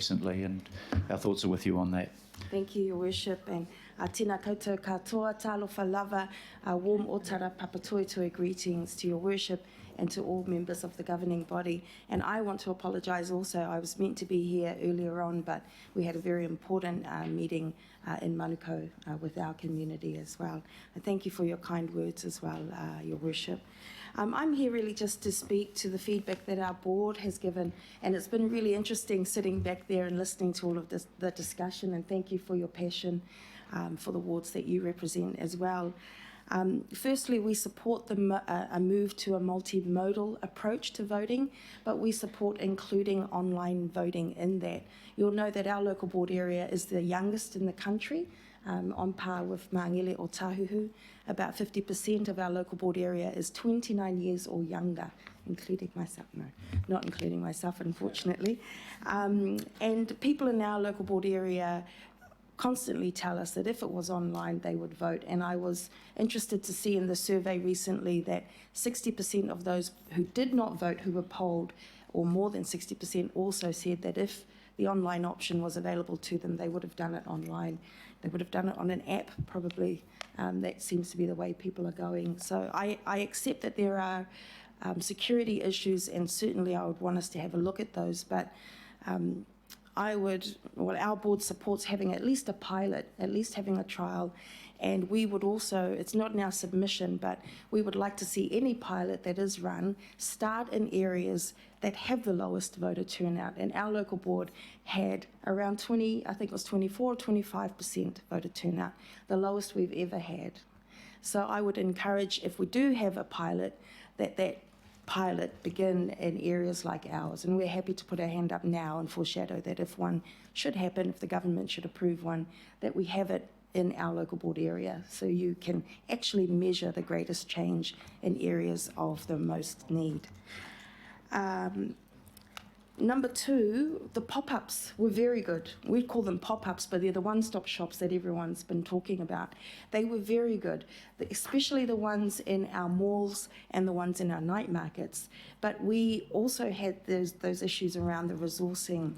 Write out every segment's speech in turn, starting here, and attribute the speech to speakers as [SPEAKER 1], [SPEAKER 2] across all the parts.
[SPEAKER 1] recently, and our thoughts are with you on that.
[SPEAKER 2] Thank you, Your Worship, and tēnā koutou katoa, talofa lava, warm otara papatoetoe greetings to Your Worship and to all members of the governing body. And I want to apologise also. I was meant to be here earlier on, but we had a very important meeting in Manukau with our community as well. And thank you for your kind words as well, Your Worship. I'm here really just to speak to the feedback that our board has given, and it's been really interesting sitting back there and listening to all of the discussion, and thank you for your passion for the wards that you represent as well. Firstly, we support a move to a multimodal approach to voting, but we support including online voting in that. You'll know that our local board area is the youngest in the country, on par with Māngere or Tāhuhu. About 50% of our local board area is 29 years or younger, including myself. No, not including myself, unfortunately. And people in our local board area constantly tell us that if it was online, they would vote. And I was interested to see in the survey recently that 60% of those who did not vote, who were polled, or more than 60% also said that if the online option was available to them, they would have done it online. They would have done it on an app, probably. That seems to be the way people are going. So I accept that there are security issues, and certainly I would want us to have a look at those, but our board supports having at least a pilot, at least having a trial, and we would also, it's not in our submission, but we would like to see any pilot that is run start in areas that have the lowest voter turnout. And our local board had around 20, I think it was 24 or 25% voter turnout, the lowest we've ever had. So I would encourage, if we do have a pilot, that pilot begin in areas like ours, and we're happy to put our hand up now and foreshadow that if one should happen, if the government should approve one, that we have it in our local board area, so you can actually measure the greatest change in areas of the most need. Number two, the pop-ups were very good. We call them pop-ups, but they're the one-stop shops that everyone's been talking about. They were very good, especially the ones in our malls and the ones in our night markets. But we also had those issues around the resourcing,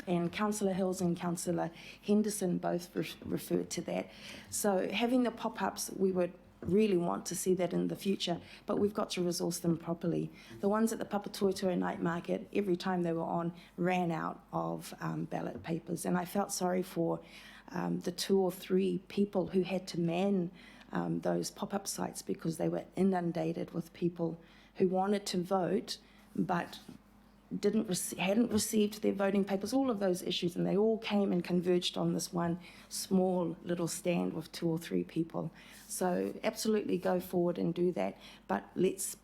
[SPEAKER 2] and Councillor Hills and Councillor Henderson both referred to that. So having the pop-ups, we would really want to see that in the future, but we've got to resource them properly. The ones at the Papatoetoe night market, every time they were on, ran out of ballot papers, and I felt sorry for the 2 or 3 people who had to man those pop-up sites because they were inundated with people who wanted to vote but hadn't received their voting papers, all of those issues, and they all came and converged on this one small little stand with 2 or 3 people. So absolutely go forward and do that, but let's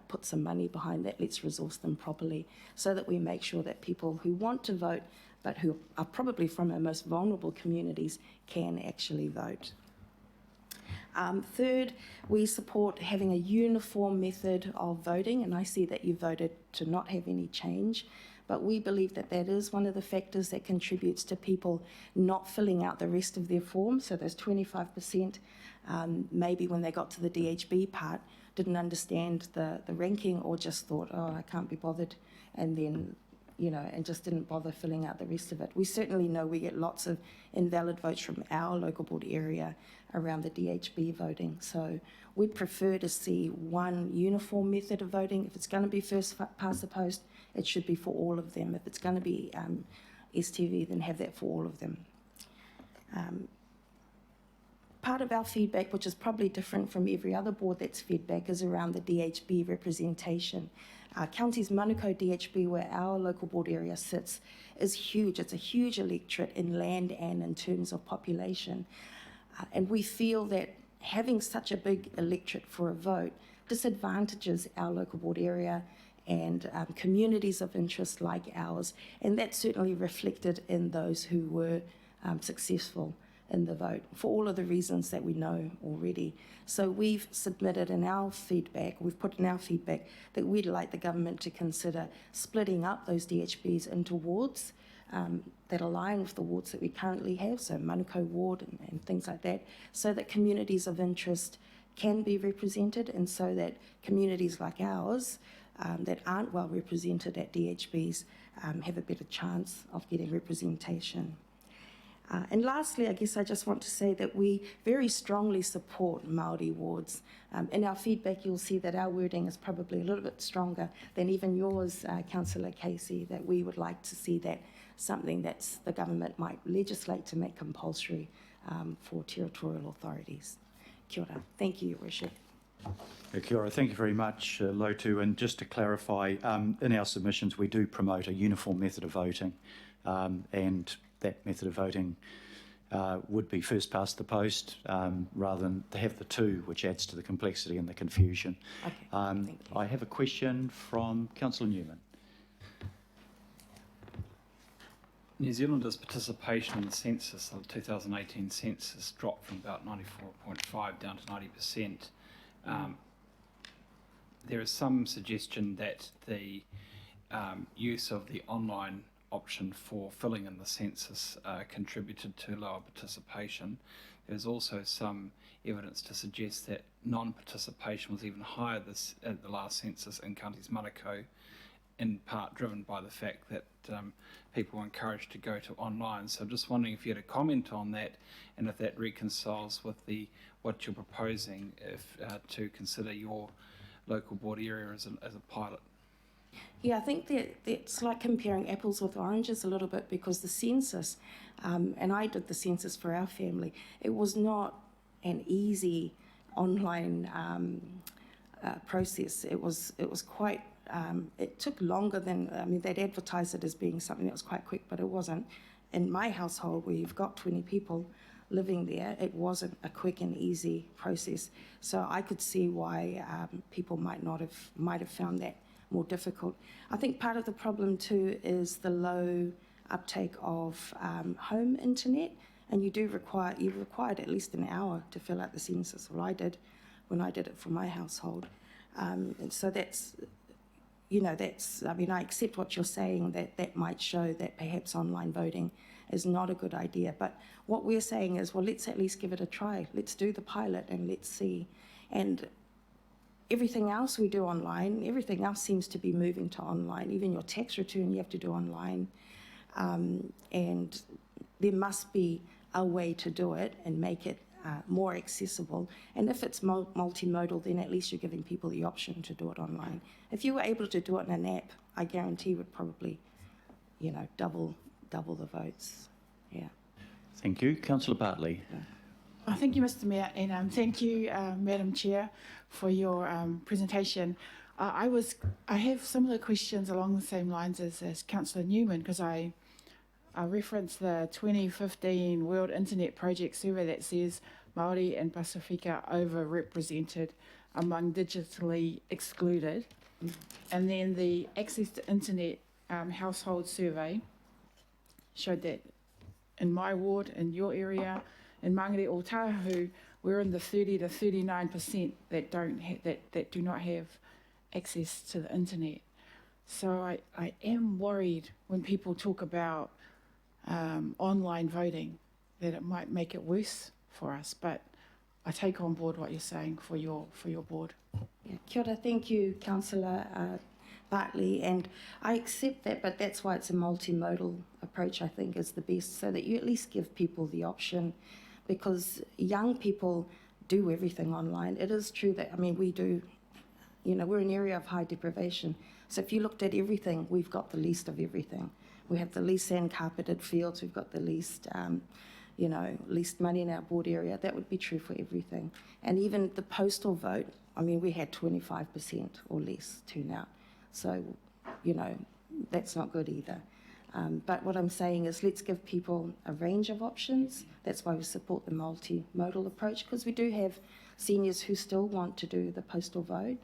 [SPEAKER 2] put some money behind that. Let's resource them properly so that we make sure that people who want to vote but who are probably from our most vulnerable communities can actually vote. Third, we support having a uniform method of voting, and I see that you voted to not have any change, but we believe that that is one of the factors that contributes to people not filling out the rest of their form. So those 25%, maybe when they got to the DHB part, didn't understand the ranking, or just thought, oh, I can't be bothered, and then and just didn't bother filling out the rest of it. We certainly know we get lots of invalid votes from our local board area around the DHB voting. So we'd prefer to see one uniform method of voting. If it's going to be first past the post, it should be for all of them. If it's going to be STV, then have that for all of them. Part of our feedback, which is probably different from every other board that's feedback, is around the DHB representation. Counties Manukau DHB, where our local board area sits, is huge. It's a huge electorate in land and in terms of population. And we feel that having such a big electorate for a vote disadvantages our local board area and communities of interest like ours. And that's certainly reflected in those who were successful in the vote for all of the reasons that we know already. So we've submitted in our feedback, we've put in our feedback that we'd like the government to consider splitting up those DHBs into wards that align with the wards that we currently have, so Manukau ward and things like that, so that communities of interest can be represented, and so that communities like ours that aren't well represented at DHBs have a better chance of getting representation. And lastly, I guess I just want to say that we very strongly support Māori wards. In our feedback, you'll see that our wording is probably a little bit stronger than even yours, Councillor Casey, that we would like to see that something that the government might legislate to make compulsory for territorial authorities. Kia ora. Thank you, Your Worship.
[SPEAKER 1] Kia ora. Thank you very much, Lotu. And just to clarify, in our submissions, we do promote a uniform method of voting, and that method of voting would be first past the post rather than to have the two, which adds to the complexity and the confusion.
[SPEAKER 2] Okay, thank you.
[SPEAKER 1] I have a question from Councillor Newman.
[SPEAKER 3] New Zealanders' participation in the census, the 2018 census, dropped from about 94.5 down to 90%. There is some suggestion that the use of the online option for filling in the census contributed to lower participation. There's also some evidence to suggest that non-participation was even higher at the last census in counties Manukau, in part driven by the fact that people were encouraged to go to online. So I'm just wondering if you had a comment on that, and if that reconciles with what you're proposing to consider your local board area as a pilot.
[SPEAKER 2] Yeah, I think that it's like comparing apples with oranges a little bit, because the census, and I did the census for our family, it was not an easy online process. It was quite, it took longer than, I mean, they'd advertise it as being something that was quite quick, but it wasn't. In my household, where you've got 20 people living there, it wasn't a quick and easy process. So I could see why people might have found that more difficult. I think part of the problem too is the low uptake of home internet, and you required at least an hour to fill out the census. Well, I did when I did it for my household, and so that's, I mean, I accept what you're saying, that might show that perhaps online voting is not a good idea. But what we're saying is, well, let's at least give it a try. Let's do the pilot and let's see. And everything else we do online, everything else seems to be moving to online. Even your tax return you have to do online. And there must be a way to do it and make it more accessible. And if it's multimodal, then at least you're giving people the option to do it online. If you were able to do it in an app, I guarantee would probably, double the votes. Yeah.
[SPEAKER 1] Thank you. Councillor Bartley.
[SPEAKER 4] Oh, thank you, Mr. Mayor, and thank you, Madam Chair, for your presentation. I have similar questions along the same lines as Councillor Newman, because I referenced the 2015 World Internet Project survey that says Māori and Pasifika overrepresented among digitally excluded. And then the Access to Internet household survey showed that in my ward, in your area, in Mangere o Tahu, we're in the 30 to 39% that do not have access to the internet. So I am worried when people talk about online voting that it might make it worse for us. But I take on board what you're saying for your board.
[SPEAKER 2] Yeah. Kia ora, thank you, Councillor Bartley, and I accept that, but that's why it's a multimodal approach, I think, is the best, so that you at least give people the option, because young people do everything online. It is true that, I mean, we do, we're an area of high deprivation, so if you looked at everything, we've got the least of everything. We have the least sand-carpeted fields, we've got the least, least money in our board area. That would be true for everything. And even the postal vote, I mean, we had 25% or less turnout. So, that's not good either. But what I'm saying is, let's give people a range of options. That's why we support the multimodal approach, because we do have seniors who still want to do the postal vote.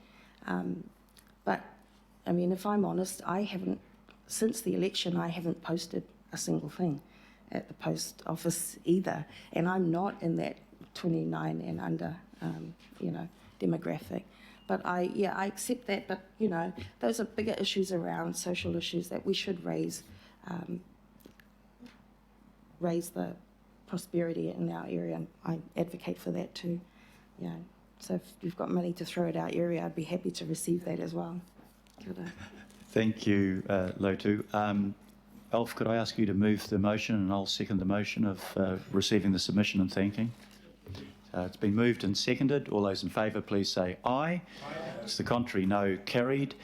[SPEAKER 2] But, I mean, if I'm honest, since the election, I haven't posted a single thing at the post office either. And I'm not in that 29 and under, demographic. But I accept that. But, those are bigger issues around social issues that we should raise the prosperity in our area, and I advocate for that too. So if you've got money to throw at our area, I'd be happy to receive that as well. Kia ora.
[SPEAKER 1] Thank you, Lotu. Alf, could I ask you to move the motion, and I'll second the motion of receiving the submission and thanking. It's been moved and seconded. All those in favour, please say aye. Aye. It's the contrary, no. Carried.